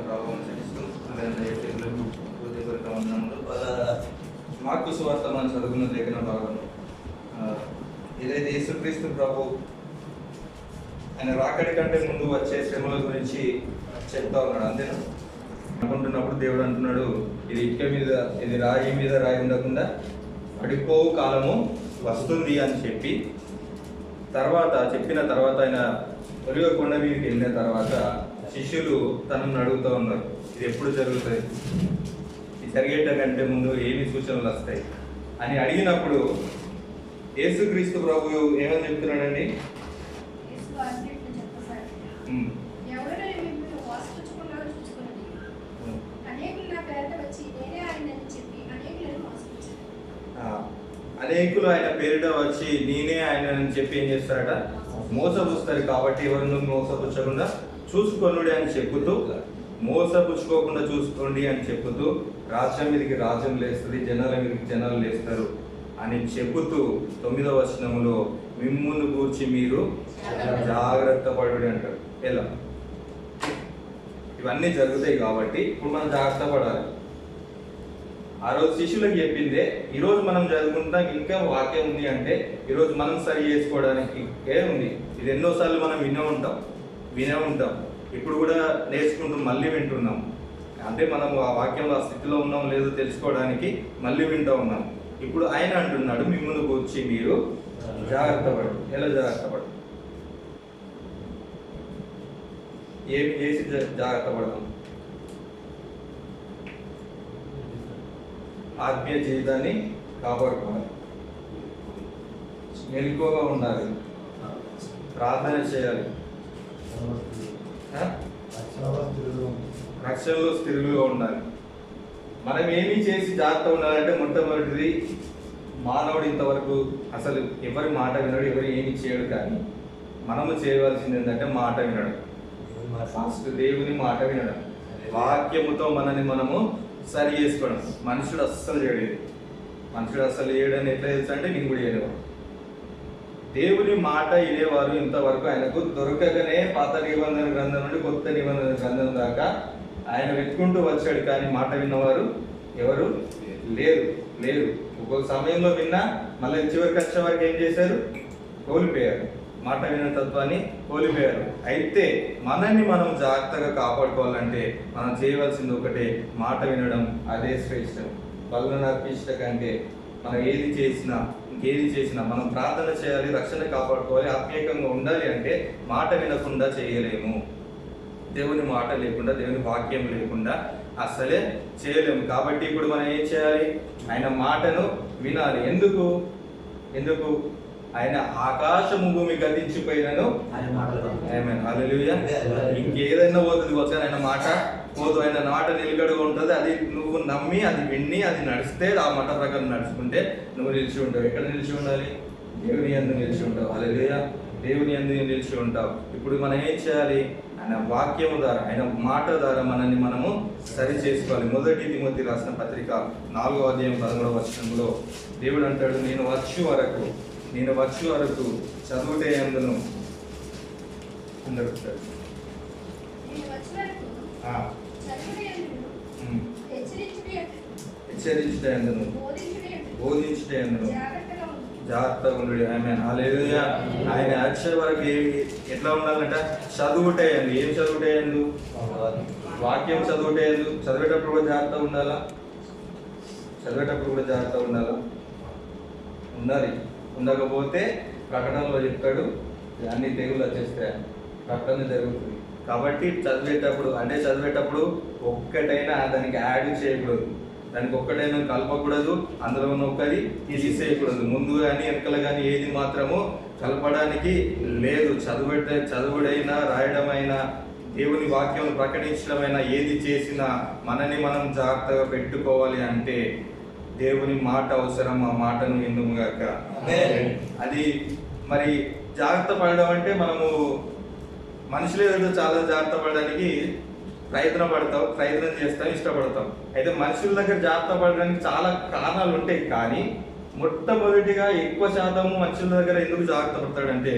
ప్రభావం చేస్తూ మార్కు సువార్త మనం చదువుకున్న లేఖన భాగం ఏదైతే యేసుక్రీస్తు ప్రభు ఆయన రాకడి కంటే ముందు వచ్చే శ్రమల గురించి చెప్తా ఉన్నాడు. అంతేనా? అనుకుంటున్నప్పుడు దేవుడు అంటున్నాడు, ఇది ఇటుక మీద, ఇది రాయి మీద రాయి ఉండకుండా పడిపోవు కాలము వస్తుంది అని చెప్పిన తర్వాత ఆయన ఒలివ కొండ మీదకి వెళ్ళిన తర్వాత శిష్యులు తనను అడుగుతూ ఉన్నారు, ఇది ఎప్పుడు జరుగుతుంది, ఇది జరిగేట కంటే ముందు ఏమి సూచనలు వస్తాయి అని అడిగినప్పుడు యేసుక్రీస్తు ప్రభు ఏమని చెప్తున్నాడండి? అనేకులు ఆయన పేరిట వచ్చి నేనే ఆయన అని చెప్పి ఏం చేస్తారట? మోసపుస్తారు. కాబట్టి ఎవరిని మోసపుచ్చకుండా చూసుకోండి అని చెప్పుతూ, మోసపుచ్చుకోకుండా చూసుకోండి అని చెప్పుతూ, రాజ్యం మీదకి రాజ్యం లేస్తుంది, జనాల మీదకి జనాలు లేస్తారు అని చెబుతూ 9వ వచనంలో మిమ్మును గూర్చి మీరు జాగ్రత్త పడుడి అంటారు. ఎలా? ఇవన్నీ జరుగుతాయి కాబట్టి ఇప్పుడు మనం జాగ్రత్త పడాలి. ఆ రోజు శిష్యులకు చెప్పిందే ఈరోజు మనం చదువుకుంటాం, ఇంకా వాక్యం ఉంది అంటే ఈరోజు మనం సరి చేసుకోవడానికి ఉంది. ఇది ఎన్నోసార్లు మనం వినే ఉంటాం, ఇప్పుడు కూడా నేర్చుకుంటూ మళ్ళీ వింటున్నాం. అంటే మనం ఆ వాక్యంలో ఆ స్థితిలో ఉన్నాం లేదో తెలుసుకోవడానికి మళ్ళీ వింటూ ఉన్నాం. ఇప్పుడు ఆయన అంటున్నాడు, మిమ్మల్ని కూర్చి మీరు జాగ్రత్త పడు. ఎలా జాగ్రత్త పడు? ఏమి చేసి జాగ్రత్త పడదాం? ఆత్మీయ జీవితాన్ని కాపాడుకోవాలి, మెలకువగా ఉండాలి, ప్రార్థన చేయాలి, రక్షణలో స్థిరులుగా ఉండాలి. మనం ఏమి చేసి జాగ్రత్త ఉండాలంటే మొట్టమొదటిది, మానవుడు ఇంతవరకు అసలు ఎవరి మాట వినడు, ఎవరు ఏమి చేయడు. కానీ మనము చేయవలసింది ఏంటంటే మాట వినడం. ఫస్ట్ దేవుని మాట వినడం, వాక్యముతో మనని మనము సరి చేసుకోవడం. మనుషుడు అస్సలు చేయలేదు. మనుషుడు అస్సలు చేయడని ఎట్లా తెలుసు అంటే నేను కూడా చేయలేవాడు. దేవుని మాట వినేవారు ఇంతవరకు ఆయనకు దొరకగానే పాత నిబంధన గ్రంథం నుండి కొత్త నిబంధన గ్రంథం దాకా ఆయన వెతుకుంటూ వచ్చాడు. కానీ మాట విన్నవారు ఎవరు లేరు. ఒక్కొక్క సమయంలో విన్నా మళ్ళీ చివరికి వచ్చే వరకు ఏం చేశారు? కోల్పోయారు. మాట విన్న తత్వాన్ని కోల్పోయారు. అయితే మనల్ని మనం జాగ్రత్తగా కాపాడుకోవాలంటే మనం చేయవలసింది ఒకటే, మాట వినడం. అదే శ్రేష్టం. బలులను అర్పించట కంటే మనం ఇంకేది చేసినా మనం ప్రార్థన చేయాలి, రక్షణ కాపాడుకోవాలి, ఆత్మీయంగా ఉండాలి. అంటే మాట వినకుండా చేయలేము. దేవుని మాట లేకుండా, దేవుని వాక్యం లేకుండా అసలే చేయలేము. కాబట్టి ఇప్పుడు మనం ఏం చేయాలి? ఆయన మాటను వినాలి. ఎందుకు? ఆయన ఆకాశము భూమి గతించిపోయినను హల్లెలూయా. ఇంకేదైనా పోతుంది వచ్చి ఆయన మాట పోదు. ఆయన మాట నిలకడగా ఉంటుంది. అది నువ్వు నమ్మి, అది విని, అది నడిస్తే, ఆ మాట ప్రకారం నడుచుకుంటే నువ్వు నిలిచి ఉంటావు. ఎక్కడ నిలిచి ఉండాలి? దేవుని యందు నిలిచి ఉంటావు. హల్లెలూయా. దేవుని యందు నిలిచి ఉంటావు. ఇప్పుడు మనం ఏం చేయాలి? ఆయన వాక్యము ద్వారా, ఆయన మాట ద్వారా మనల్ని మనము సరి చేసుకోవాలి. 1 తిమోతి రాసిన పత్రిక 4వ అధ్యాయం 13వ వచనంలో దేవుడు అంటాడు, నేను వచ్చే వరకు చదువుటే అందును అందరూ హెచ్చరించుటే అందును బోధించుటే అందును జాగ్రత్తగా ఉండు. ఆమేన్. హల్లెలూయా. ఆయన వచ్చే వరకు ఎట్లా ఉండాలంట? చదువుటేయండి. ఏం చదువుటేయండు? వాక్యం చదువుటేయండు. చదివేటప్పుడు కూడా జాగ్రత్తగా ఉండాలా? ఉండాలి. ఉండకపోతే ప్రకటనలో చెప్తాడు, అన్ని తెగులు వచ్చేస్తాయి, ప్రకటన జరుగుతుంది. కాబట్టి చదివేటప్పుడు ఒక్కటైనా దానికి యాడ్ చేయకూడదు, దానికి ఒక్కటైనా కలపకూడదు, అందులో ఉన్న ఒక్కది తీసేయకూడదు. ముందు కానీ వెనకలు కానీ ఏది మాత్రము కలపడానికి లేదు. చదువుడైనా, రాయడమైనా, దేవుని వాక్యం ప్రకటించడమైనా, ఏది చేసినా మనని మనం జాగ్రత్తగా పెట్టుకోవాలి. అంటే దేవుని మాట అవసరం. ఆ మాటను విందుముగాక. అది మరి జాగ్రత్త పడడం అంటే మనము మనుషులే చాలా జాగ్రత్త పడడానికి ప్రయత్నం చేస్తాం, ఇష్టపడతాం. అయితే మనుషుల దగ్గర జాగ్రత్త పడడానికి చాలా కారణాలు ఉంటాయి. కానీ మొట్టమొదటిగా ఎక్కువ శాతం మనుషుల దగ్గర ఎందుకు జాగ్రత్త పడతాడంటే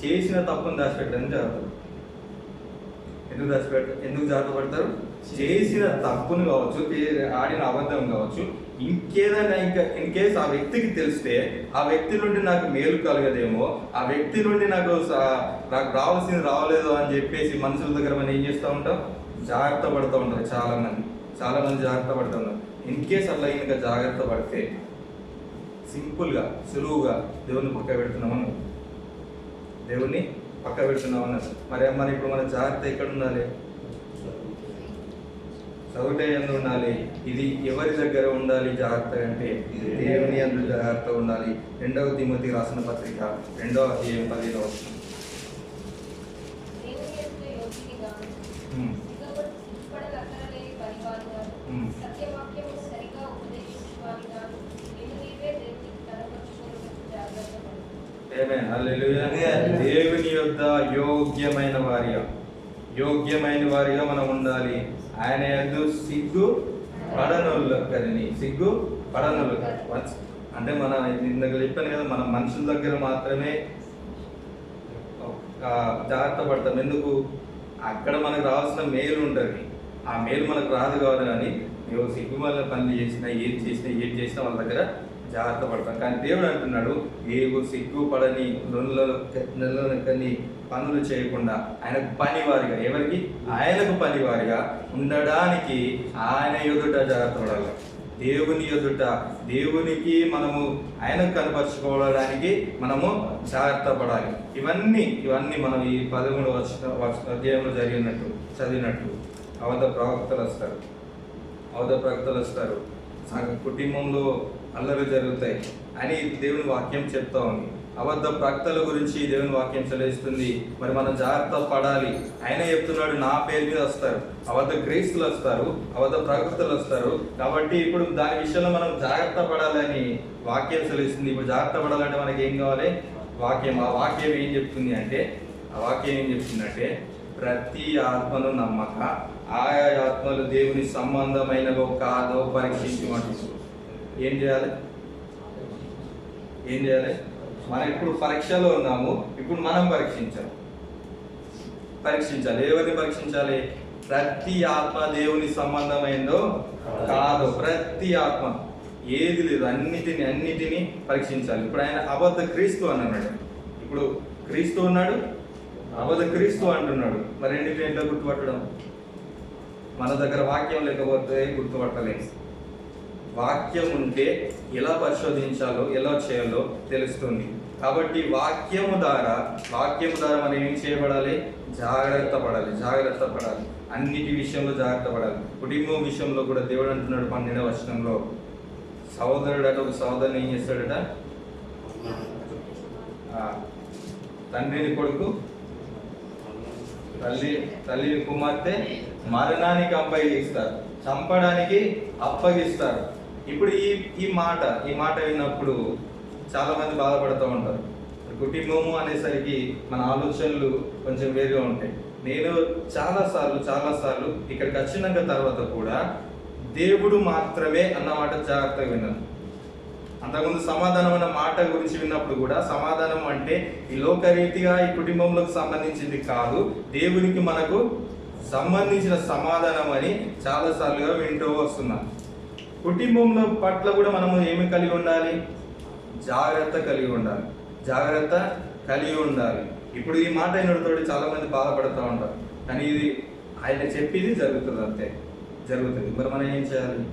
చేసిన తప్పును దాచిపెట్టడానికి జాగ్రత్త. ఎందుకు జాగ్రత్త పడతారు? చేసిన తప్పును కావచ్చు, ఆడిన అబద్ధం కావచ్చు, ఇంకేదైనా ఇన్ కేస్ ఆ వ్యక్తికి తెలిస్తే ఆ వ్యక్తి నుండి నాకు మేలు కలగదేమో, ఆ వ్యక్తి నుండి నాకు రావాల్సింది రావలేదు అని చెప్పేసి మనుషుల దగ్గర మనం ఏం చేస్తూ ఉంటాం? జాగ్రత్త పడుతూ ఉంటారు. చాలా మంది జాగ్రత్త పడుతున్నారు. ఇన్ కేస్ అట్లా ఇంకా జాగ్రత్త పడితే సింపుల్గా సులువుగా దేవుని పక్క పెడుతున్నామన్నారు. మరి ఇప్పుడు మన జాగ్రత్త ఎక్కడ ఉండాలి? చదువుటే ఎందు ఉండాలి. ఇది ఎవరి దగ్గర ఉండాలి జాగ్రత్త అంటే? దేవుని యందు జాగ్రత్త ఉండాలి. 2వ తిమోతి రాసిన పత్రిక 2వ అధ్యాయం 10వ వచనం. దేవుని యొద్ద యోగ్యమైన వారిగా మనం ఉండాలి. ఆయన యందు సిగ్గు పడనోళ్ళు అంటే మన ఇందాక చెప్పాను కదా, మన మనుషుల దగ్గర మాత్రమే జాగ్రత్త పడతాం. ఎందుకు? అక్కడ మనకు రావాల్సిన మేలు ఉంటుంది, ఆ మేలు మనకు రాదు కాదు. కానీ నువ్వు సిగ్గు వల్ల పనులు చేసినా ఏది చేసినా వాళ్ళ దగ్గర జాగ్రత్త పడతాం. కానీ దేవుడు అంటున్నాడు, ఏవో సిగ్గుపడని నెలలని పనులు చేయకుండా ఆయనకు పనివారిగా, ఎవరికి? ఆయనకు పనివారిగా ఉండడానికి ఆయన ఎదుట జాగ్రత్త పడాలి. దేవుని ఎదుట దేవునికి మనము ఆయనకు కనపరుచుకోవడానికి మనము జాగ్రత్త పడాలి. ఇవన్నీ మనం ఈ 13వ అధ్యాయంలో చదివినట్టు అబద్ధ ప్రవక్తలు వస్తారు, కుటుంబంలో అల్లరి జరుగుతాయి అని దేవుని వాక్యం చెప్తా ఉంది. అబద్ధ ప్రవక్తల గురించి దేవుని వాక్యం సెలవిస్తుంది. మరి మనం జాగ్రత్త పడాలి. ఆయన చెప్తున్నాడు, నా పేరు మీద వస్తారు, అబద్ధ క్రీస్తులు వస్తారు, అబద్ధ ప్రవక్తలు వస్తారు. కాబట్టి ఇప్పుడు దాని విషయంలో మనం జాగ్రత్త పడాలని వాక్యం సెలవిస్తుంది. ఇప్పుడు జాగ్రత్త పడాలంటే మనకి ఏం కావాలి? వాక్యం. ఆ వాక్యం ఏం చెప్తుందంటే ప్రతి ఆత్మను నమ్మక ఆయా ఆత్మలు దేవుని సంబంధమైనవో కాదో పరీక్షించమంటుంది. ఏం చేయాలి? మనం ఇప్పుడు పరీక్షలో ఉన్నాము. ఇప్పుడు మనం పరీక్షించాలి. ఎవరిని పరీక్షించాలి? ప్రతి ఆత్మ దేవుని సంబంధమైందో కాదో, ప్రతి ఆత్మ ఏది లేదు అన్నిటిని పరీక్షించాలి. ఇప్పుడు ఆయన అబద్ధ క్రీస్తు అన్నాడు. ఇప్పుడు క్రీస్తు ఉన్నాడు, అబద్ధ క్రీస్తు అంటున్నాడు. మరి రెండింటిని ఎట్లా గుర్తుపట్టడం? మన దగ్గర వాక్యం లేకపోతే గుర్తుపట్టలేదు. వాక్యం ఉంటే ఎలా పరిశోధించాలో, ఎలా చేయాలో తెలుస్తుంది. కాబట్టి వాక్యము ద్వారా మనం ఏం చేయబడాలి? జాగ్రత్త పడాలి. అన్నిటి విషయంలో జాగ్రత్త పడాలి. కుటుంబం విషయంలో కూడా దేవుడు అంటున్నాడు 12వ వచనంలో, సహోదరుడట ఒక సహోదరుని ఏం చేస్తాడట? తండ్రిని కొడుకు, తల్లిని కుమార్తె మరణానికి చంపడానికి అప్పగిస్తారు. ఇప్పుడు ఈ మాట విన్నప్పుడు చాలా మంది బాధపడుతూ ఉంటారు. కుటుంబము అనేసరికి మన ఆలోచనలు కొంచెం వేరుగా ఉంటాయి. నేను చాలా సార్లు ఇక్కడికి వచ్చినాక తర్వాత కూడా దేవుడు మాత్రమే అన్నమాట జాగ్రత్తగా విన్నాను. అంతకుముందు సమాధానం అన్న మాట గురించి విన్నప్పుడు కూడా సమాధానం అంటే ఈ లోకరీతిగా ఈ కుటుంబంలోకి సంబంధించింది కాదు, దేవునికి మనకు సంబంధించిన సమాధానం అని చాలా సార్లుగా వింటూ వస్తున్నాం. కుటుంబంలో పట్ల కూడా మనము ఏమి కలిగి ఉండాలి? జాగ్రత్త కలిగి ఉండాలి. ఇప్పుడు ఈ మాట అయినతో చాలా మంది బాధపడుతూ ఉంటారు. కానీ ఇది ఆయన చెప్పేది జరుగుతుంది. మరి మనం ఏం చేయాలి?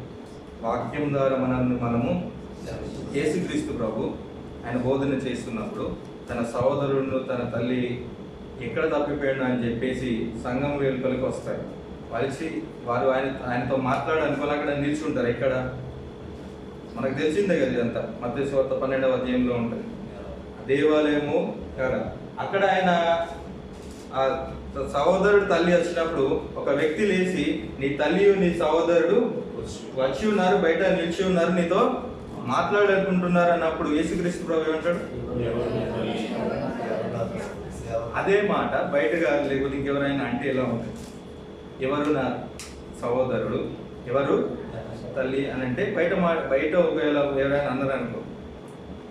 వాక్యం ద్వారా మనము యేసుక్రీస్తు ప్రభు ఆయన బోధన చేస్తున్నప్పుడు తన సహోదరుడు, తన తల్లి ఎక్కడ తప్పిపోయాడు అని చెప్పేసి సంఘం వెలుపలికి వస్తారు. వారు ఆయనతో మాట్లాడనుకోని అక్కడ నిల్చుంటారు. ఎక్కడ? మనకు తెలిసిందే కదా ఇదంతా. మత్తయి సువార్త 12వ అధ్యాయంలో ఉంటుంది. దేవాలయము అక్కడ ఆయన ఆ సహోదరుడు తల్లి వచ్చినప్పుడు ఒక వ్యక్తి లేచి, నీ తల్లి నీ సహోదరుడు వచ్చి ఉన్నారు, బయట నిలిచి ఉన్నారు, నీతో మాట్లాడాలనుకుంటున్నారు అన్నప్పుడు యేసుక్రీస్తు ప్రభు ఏమంటాడు? అదే మాట బయటగా లేకపోతే ఇంకెవరైనా అంటే ఎలా ఉంటుంది? ఎవరు నా సహోదరుడు, ఎవరు తల్లి అని అంటే బయట ఒకవేళ ఎవరైనా అన్నారు అనుకో,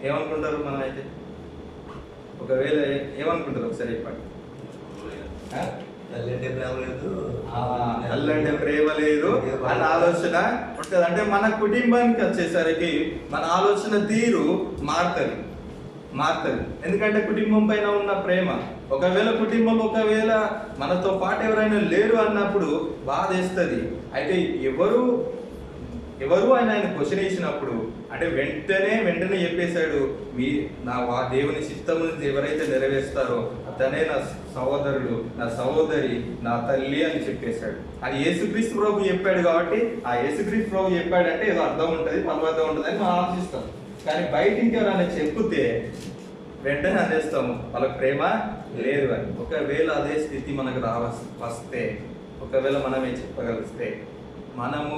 ఏమనుకుంటారు? మనం అయితే ఒకవేళ ఏమనుకుంటారు? ఒకసారి చెప్పండి. తల్లి అంటే ప్రేమ లేదు అన్న ఆలోచన ఉంటుంది. అంటే మన కుటుంబానికి వచ్చేసరికి మన ఆలోచన తీరు మారుతుంది. ఎందుకంటే కుటుంబం పైన ఉన్న ప్రేమ, ఒకవేళ కుటుంబం మనతో పాటు ఎవరైనా లేరు అన్నప్పుడు బాధ వేస్తుంది. అయితే ఎవరు ఆయన క్వశ్చన్ వేసినప్పుడు అంటే వెంటనే చెప్పేశాడు, నా దేవుని చిత్తము ఎవరైతే నెరవేరుస్తారో అతనే నా సహోదరుడు, నా సహోదరి, నా తల్లి అని చెప్పేశాడు. అది యేసుక్రీస్తు ప్రభు చెప్పాడు కాబట్టి ఆ యేసుక్రీస్తు ప్రభు చెప్పాడంటే ఏదో అర్థం ఉంటుంది, పరమార్థం ఉంటుంది అని మనం ఆలోచిస్తాం. కానీ బయట ఇంకెవరైనా చెప్తే వెంటనే అందేస్తాము వాళ్ళకి ప్రేమ లేదు అని. ఒకవేళ అదే స్థితి మనకు వస్తే, ఒకవేళ మనమే చెప్పగలిస్తే, మనము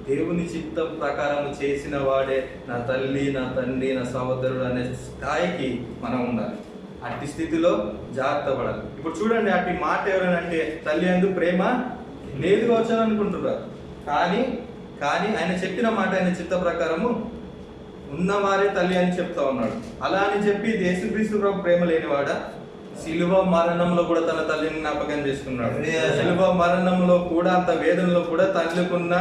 దేవుని చిత్తం ప్రకారం చేసిన వాడే నా తల్లి, నా తండ్రి, నా సహోదరుడు అనే స్థాయికి మనం ఉండాలి. అట్టి స్థితిలో జాగ్రత్త పడాలి. ఇప్పుడు చూడండి, అట్టి మాట ఎవరైనా అంటే తల్లి అందు ప్రేమ లేదు కావచ్చు అని అనుకుంటున్నారు. కానీ ఆయన చెప్పిన మాట ఆయన చిత్త ప్రకారము ఉన్నవారే తల్లి అని చెప్తా ఉన్నాడు. అలా అని చెప్పి యేసుక్రీస్తు ప్రభు ప్రేమ లేనివాడా? శిలువ మరణంలో కూడా తన తల్లిని జ్ఞాపకం చేసుకున్నాడు. శిలువ మరణంలో కూడా అంత వేదనలో కూడా తల్లికున్న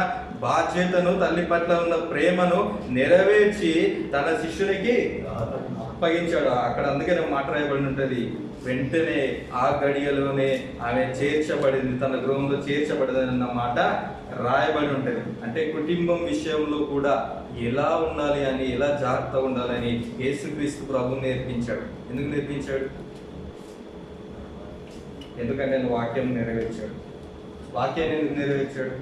బాధ్యతను, తల్లి పట్ల ఉన్న ప్రేమను నెరవేర్చి తన శిష్యునికి అప్పగించాడు. అక్కడ అందుకనే మాట రాయబడి ఉంటుంది, వెంటనే ఆ గడియలోనే ఆమె చేర్చబడింది, తన గృహంలో చేర్చబడింది అన్న మాట రాయబడి ఉంటుంది. అంటే కుటుంబం విషయంలో కూడా ఎలా ఉండాలి అని, ఎలా జాగ్రత్త ఉండాలని యేసుక్రీస్తు ప్రభు నేర్పించాడు. ఎందుకు నేర్పించాడు? ఎందుకంటే ఆయన వాక్యం నెరవేర్చాడు. వాక్యాన్ని ఎందుకు నెరవేర్చాడు?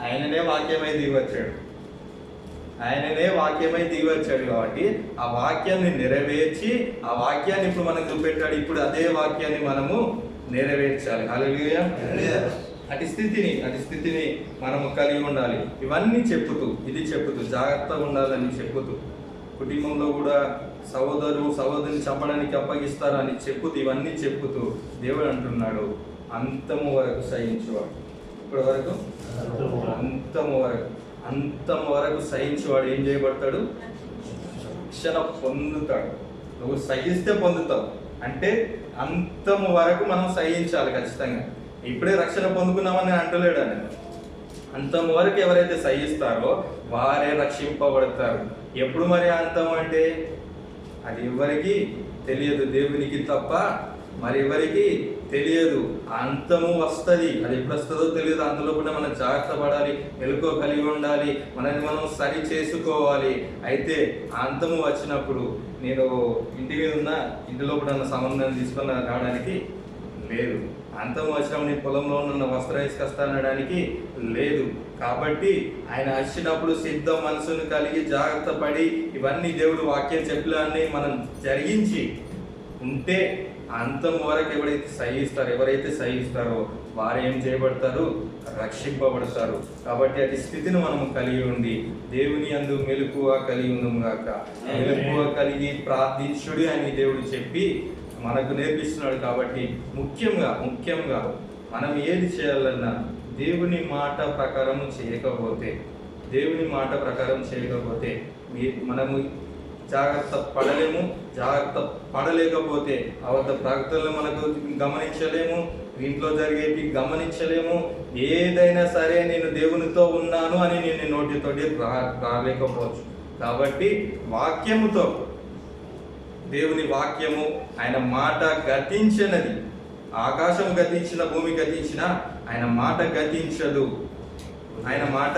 ఆయననే వాక్యమై దిగివచ్చాడు కాబట్టి ఆ వాక్యాన్ని నెరవేర్చి ఆ వాక్యాన్ని ఇప్పుడు మనకు చూపెట్టాడు. ఇప్పుడు అదే వాక్యాన్ని మనము నెరవేర్చాలి. హల్లెలూయా. అటు స్థితిని మనము కలిగి ఉండాలి. ఇవన్నీ చెప్పుతూ జాగ్రత్తగా ఉండాలని చెప్పుతూ, కుటుంబంలో కూడా సహోదరుని చంపడానికి అప్పగిస్తారు అని ఇవన్నీ చెప్పుతూ దేవుడు అంటున్నాడు, అంతము వరకు సహించేవాడు. ఇప్పటి వరకు అంతము వరకు సహించేవాడు ఏం చేయబడతాడు? రక్షణ పొందుతాడు. నువ్వు సహిస్తే పొందుతావు. అంటే అంతము వరకు మనం సహించాలి ఖచ్చితంగా. ఇప్పుడే రక్షణ పొందుకున్నామని నేను అంటలేడు అని. అంతము వరకు ఎవరైతే సహిస్తారో వారే రక్షింపబడతారు. ఎప్పుడు మరి అంతం అంటే అది ఎవరికి తెలియదు, దేవునికి తప్ప మరి ఎవరికి తెలియదు. అంతము వస్తుంది, అది ఎప్పుడు వస్తుందో తెలియదు. అందులో కూడా మనం జాగ్రత్త పడాలి, మెలకువ కలిగి ఉండాలి, మనల్ని మనం సరి చేసుకోవాలి. అయితే అంతము వచ్చినప్పుడు నేను ఇంటి మీద ఉన్న ఇంటిలో కూడా సంబంధం తీసుకొని రావడానికి లేదు. అంతము వచ్చినప్పుడు నీ పొలంలో ఉన్న వస్త్రం వేసుకొస్తానడానికి లేదు. కాబట్టి ఆయన వచ్చినప్పుడు సిద్ధ మనసును కలిగి జాగ్రత్త పడి ఇవన్నీ దేవుడు వాక్యం చెప్పాలని మనం జరిగించి ఉంటే అంతం వరకు ఎవరైతే సహిస్తారో వారు ఏం చేయబడతారు? రక్షింపబడతారు. కాబట్టి అటు స్థితిని మనం కలిగి ఉండి దేవుని యందు మెలకువ కలిగి ఉందాం గాక. మెలకువ కలిగి ప్రార్థించుడి అని దేవుడు చెప్పి మనకు నేర్పిస్తున్నాడు. కాబట్టి ముఖ్యంగా మనం ఏది చేయాలన్నా దేవుని మాట ప్రకారం చేయకపోతే మనము జాగ్రత్త పడలేకపోతే అబద్ధ ప్రకటనలు మనకు గమనించలేము, ఇంట్లో జరిగేవి గమనించలేము. ఏదైనా సరే నేను దేవునితో ఉన్నాను అని నేను నోటితోటి రాలేకపోవచ్చు. కాబట్టి వాక్యముతో, దేవుని వాక్యము ఆయన మాట గతించినది. ఆకాశం గతించిన, భూమి గతించిన ఆయన మాట గతించదు. ఆయన మాట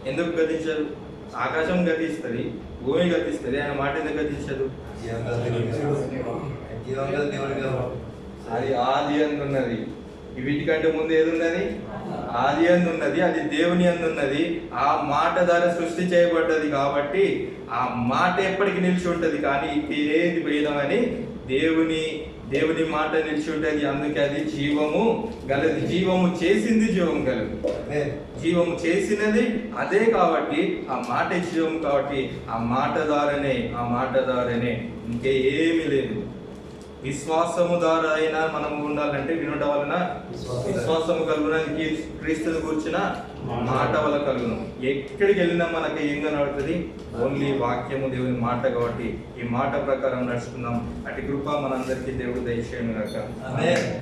ఎందుకు గతించదు? ఆకాశం గతిస్తుంది, భూమి గతిస్తుంది, ఆయన మాట ఎందుకు గతించదు? అది ఆది అందున్నది. వీటికంటే ముందు ఏది ఉన్నది? ఆది అందున్నది. అది దేవుని అందున్నది. ఆ మాట ద్వారా సృష్టి చేయబడ్డది కాబట్టి ఆ మాట ఎప్పటికీ నిలిచి ఉంటుంది. కానీ ఏది భేదమని దేవుని మాట నిలిచి ఉంటుంది. అందుకే అది జీవము గలది. జీవము చేసింది జీవము గలదు. జీవము చేసినది అదే కాబట్టి ఆ మాట జీవము కాబట్టి ఆ మాట ద్వారానే ఇంకే ఏమీ లేదు. విశ్వాసము ద్వారా అయినా మనము ఉండాలంటే వినుట వలన విశ్వాసము కలుగునానికి క్రీస్తుని కూర్చిన మాట వల్ల కలుగును. ఎక్కడికి వెళ్ళినా మనకి ఏం కనబడుతుంది? ఓన్లీ వాక్యము దేవుని మాట. కాబట్టి ఈ మాట ప్రకారం నడుచుకుందాం. అటు కృప మనందరికీ దేవుడు దయచేయను గాక. ఆమేన్.